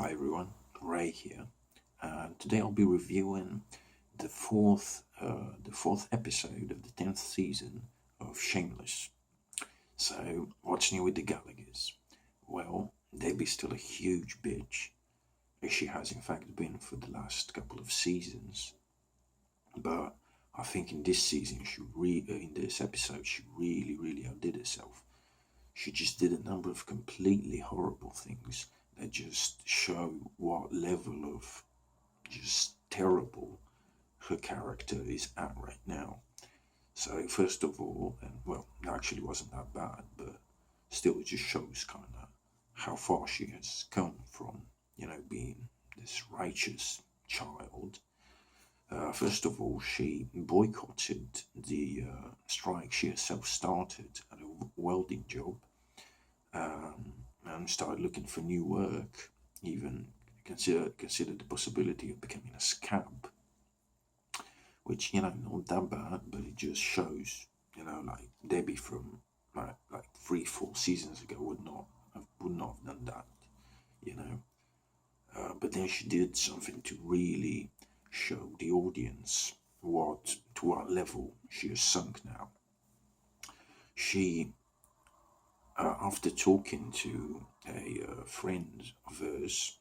Hi everyone, Ray here, and today I'll be reviewing the fourth episode of the 10th season of Shameless. So, what's new with the Gallaghers? Well, Debbie's still a huge bitch, as she has in fact been for the last couple of seasons. But I think in this season, in this episode, she really outdid herself. She just did a number of completely horrible things that just show what level of just terrible her character is at right now. So first of all, and well, it actually wasn't that bad, but still it just shows kind of how far she has come from, being this righteous child. First of all, she boycotted the strike she herself started at a welding job, and started looking for new work. Even considered the possibility of becoming a scab, which not that bad, but it just shows like Debbie from like 3-4 seasons ago would not have done that, you know. But then she did something to really show the audience what level she has sunk now. She after talking to a friend of hers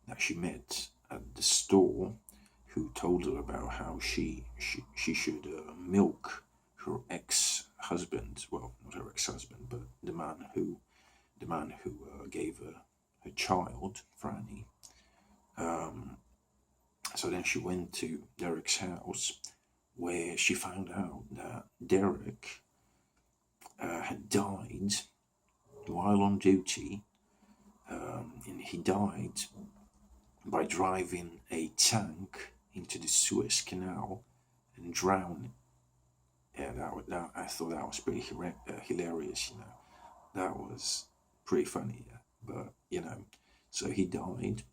that she met at the store, who told her about how she should milk her ex-husband. Well, not her ex-husband, but the man who gave her child, Franny. So then she went to Derek's house, where she found out that Derek had died while on duty, and he died by driving a tank into the Suez Canal and drowning. Yeah, I thought that was pretty hilarious. That was pretty funny. Yeah, but so he died,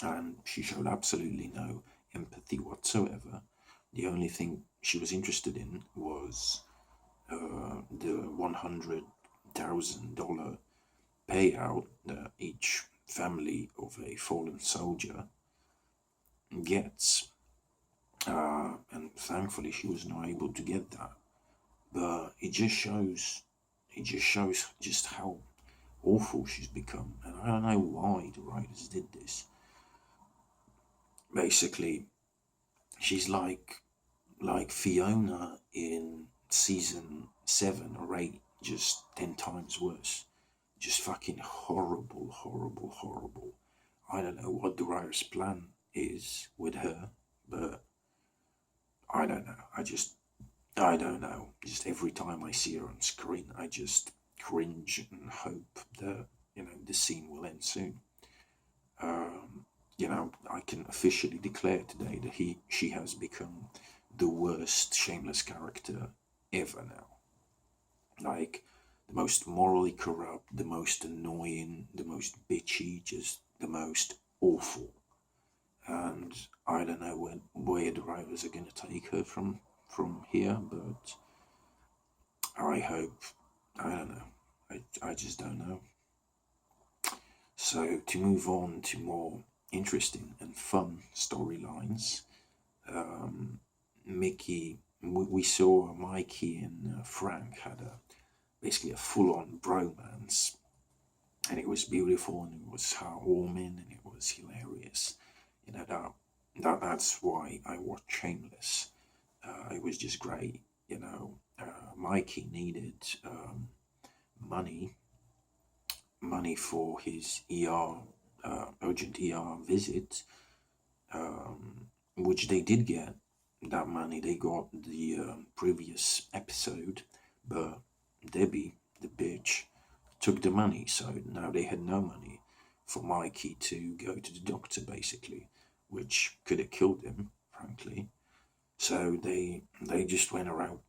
and she showed absolutely no empathy whatsoever. The only thing she was interested in was the $100,000 payout that each family of a fallen soldier gets. And thankfully, she was not able to get that. But it just shows just how awful she's become, and I don't know why the writers did this. Basically, she's like Fiona in season 7 or 8, just 10 times worse. Just fucking horrible. I don't know what the writer's plan is with her, but I don't know. I don't know. Just every time I see her on screen, I just cringe and hope that the scene will end soon. I can officially declare today that she has become the worst Shameless character ever now. Like the most morally corrupt, the most annoying, the most bitchy, just the most awful. And I don't know where the writers are going to take her from here, but I hope. I don't know. I just don't know. So to move on to more interesting and fun storylines, we saw Mikey and Frank had basically a full-on bromance, and it was beautiful, and it was heartwarming, and it was hilarious. That's why I watched Shameless. It was just great. Mikey needed money money for his urgent ER visit, which they did get. That money they got the previous episode, but Debbie, the bitch, took the money, so now they had no money for Mikey to go to the doctor, basically, which could have killed him, frankly. So they just went around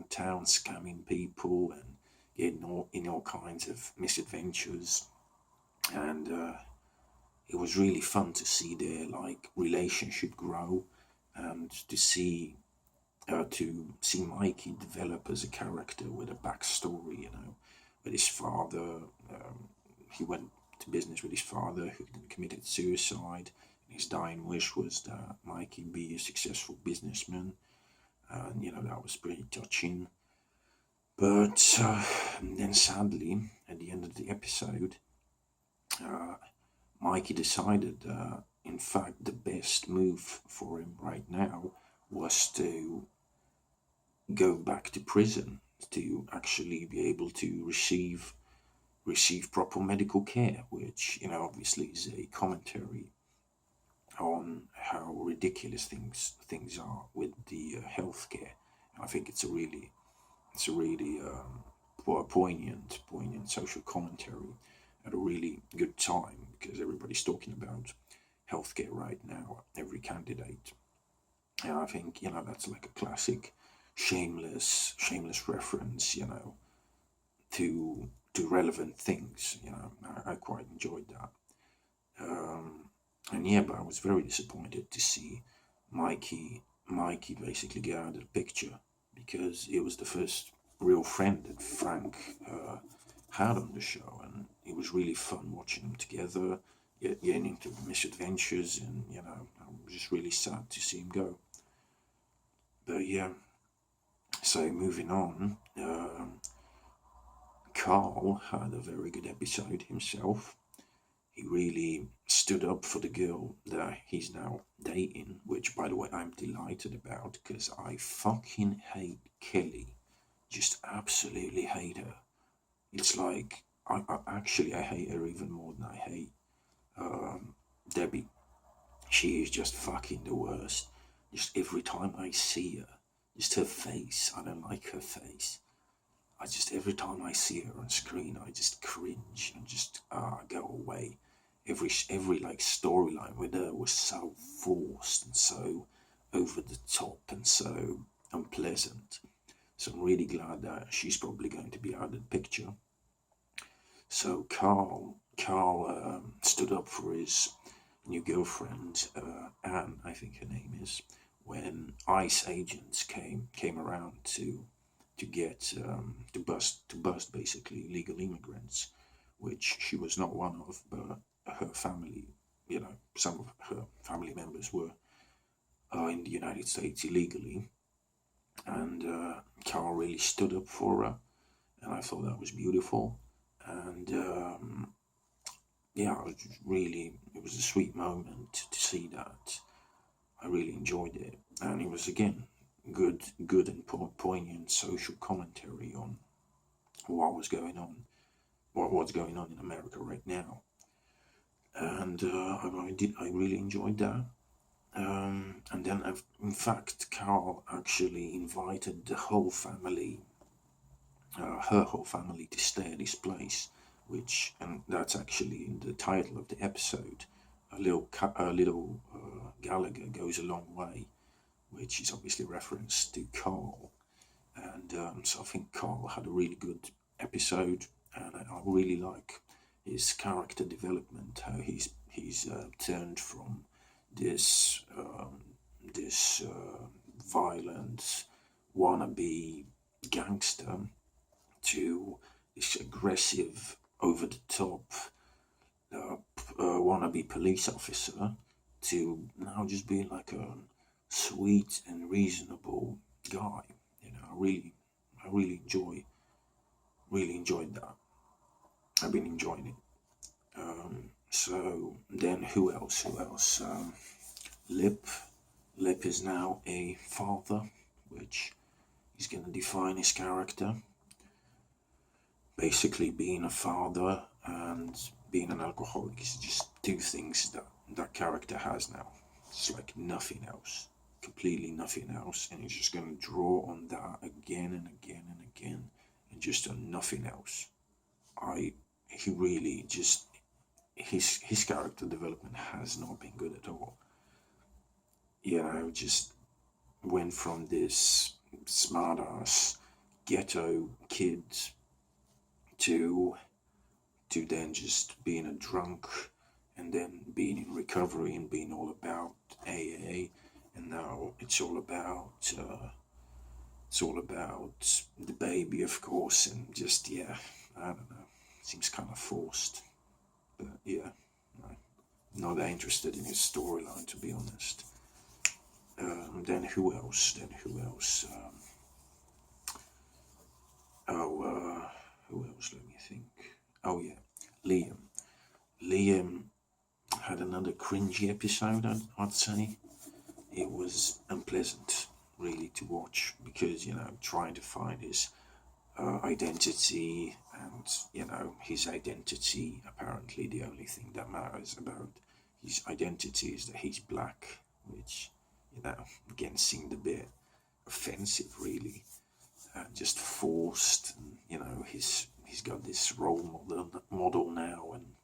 town scamming people and getting in all kinds of misadventures, and it was really fun to see their like relationship grow, and to see Mikey develop as a character with a backstory. With his father, he went business with his father, who then committed suicide. His dying wish was that Mikey be a successful businessman, and that was pretty touching. But then, sadly, at the end of the episode, uh, Mikey decided that, in fact, the best move for him right now was to go back to prison to actually be able to receive proper medical care, which obviously is a commentary on how ridiculous things are with the healthcare. I think it's a really poignant social commentary at a really good time, because everybody's talking about healthcare right now. Every candidate, and I think that's like a classic shameless reference. To relevant things. I quite enjoyed that. And yeah, but I was very disappointed to see Mikey basically get out of the picture, because it was the first real friend that Frank had on the show, and it was really fun watching them together, getting into misadventures, and I'm just really sad to see him go. But yeah, so moving on, Carl had a very good episode himself. He really stood up for the girl that he's now dating, which, by the way, I'm delighted about, because I fucking hate Kelly. Just absolutely hate her. It's like, I hate her even more than I hate Debbie. She is just fucking the worst. Just every time I see her, just her face, I don't like her face. Every time I see her on screen, I just cringe and just go away. Every like storyline with her was so forced and so over the top and so unpleasant. So I'm really glad that she's probably going to be out of the picture. So Carl stood up for his new girlfriend, Anne, I think her name is, when ICE agents came around to get to bust basically illegal immigrants, which she was not one of, but her family, some of her family members were in the United States illegally, and Carl really stood up for her, and I thought that was beautiful, and yeah, it was a sweet moment to see that. I really enjoyed it, and it was again good and poignant social commentary on what was going on, what's going on in America right now, and I really enjoyed that. And then, in fact, Carl actually invited the whole family, her whole family, to stay at his place, and that's actually in the title of the episode. A little Gallagher goes a long way, which is obviously reference to Carl. And so I think Carl had a really good episode, and I really like his character development, how he's turned from this violent wannabe gangster to this aggressive, over the top wannabe police officer, to now just being like a sweet and reasonable guy. I really enjoyed that. I've been enjoying it. So then, who else? Lip. Lip is now a father, which is going to define his character. Basically, being a father and being an alcoholic is just two things that character has now. It's like nothing else, completely nothing else, and he's just going to draw on that again and again and again, and just on nothing else. He really just his character development has not been good at all. Just went from this smartass ghetto kid to then just being a drunk, and then being in recovery and being all about AA, and now it's all about the baby, of course, and just, yeah, I don't know, seems kind of forced. But yeah, not that interested in his storyline, to be honest. Then who else? Oh, who else? Let me think. Oh yeah, Liam. Liam had another cringy episode. I'd say it was unpleasant, really, to watch because trying to find his identity, and his identity, apparently the only thing that matters about his identity is that he's black, which again seemed a bit offensive, really, and just forced. And he's got this role model now, and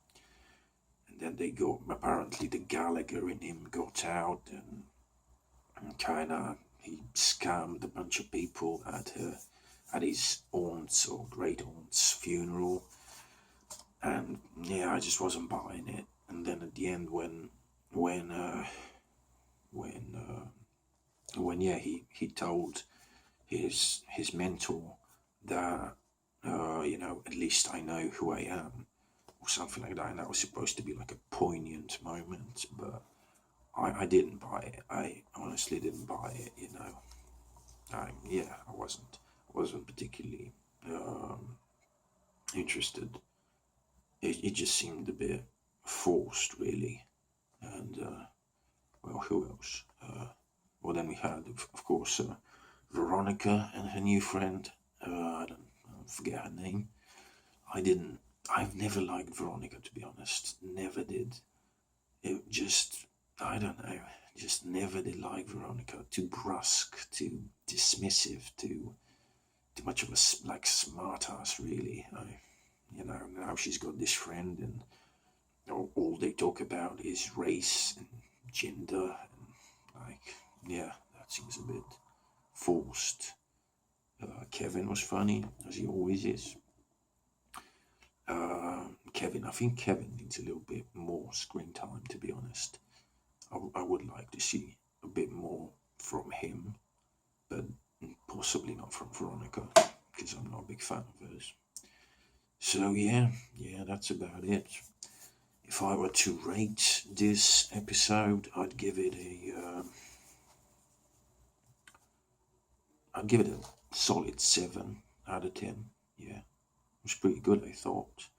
then they got, apparently the Gallagher in him got out, and kind of he scammed a bunch of people at his aunt's or great aunt's funeral. And yeah, I just wasn't buying it. And then at the end, when when yeah, he told his mentor that at least I know who I am, or something like that, and that was supposed to be like a poignant moment, but I didn't buy it. I honestly didn't buy it. I wasn't particularly interested. It just seemed a bit forced, really. And well, who else? Well, then we had, of course, Veronica and her new friend. I forget her name. I didn't. I've never liked Veronica, to be honest. Never did. It just, I don't know. Just never did like Veronica. Too brusque, too dismissive, too much of a like smart ass, really. Now she's got this friend, and all they talk about is race and gender, and like, yeah, that seems a bit forced. Kevin was funny, as he always is. I think Kevin needs a little bit more screen time, to be honest. I would like to see a bit more from him, but possibly not from Veronica, because I'm not a big fan of hers. So yeah, that's about it. If I were to rate this episode, I'd give it a solid 7 out of 10. Yeah, it was pretty good, I thought.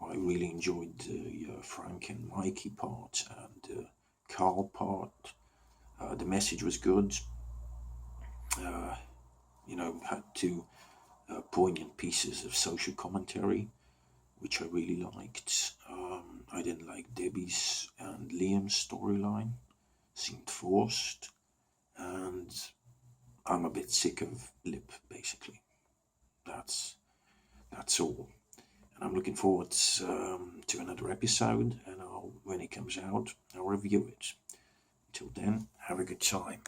I really enjoyed the Frank and Mikey part and the Carl part. The message was good. Uh, had two poignant pieces of social commentary, which I really liked. I didn't like Debbie's and Liam's storyline; seemed forced, and I'm a bit sick of Lip. Basically, that's that's all. And I'm looking forward to another episode, and when it comes out, I'll review it. Until then, have a good time.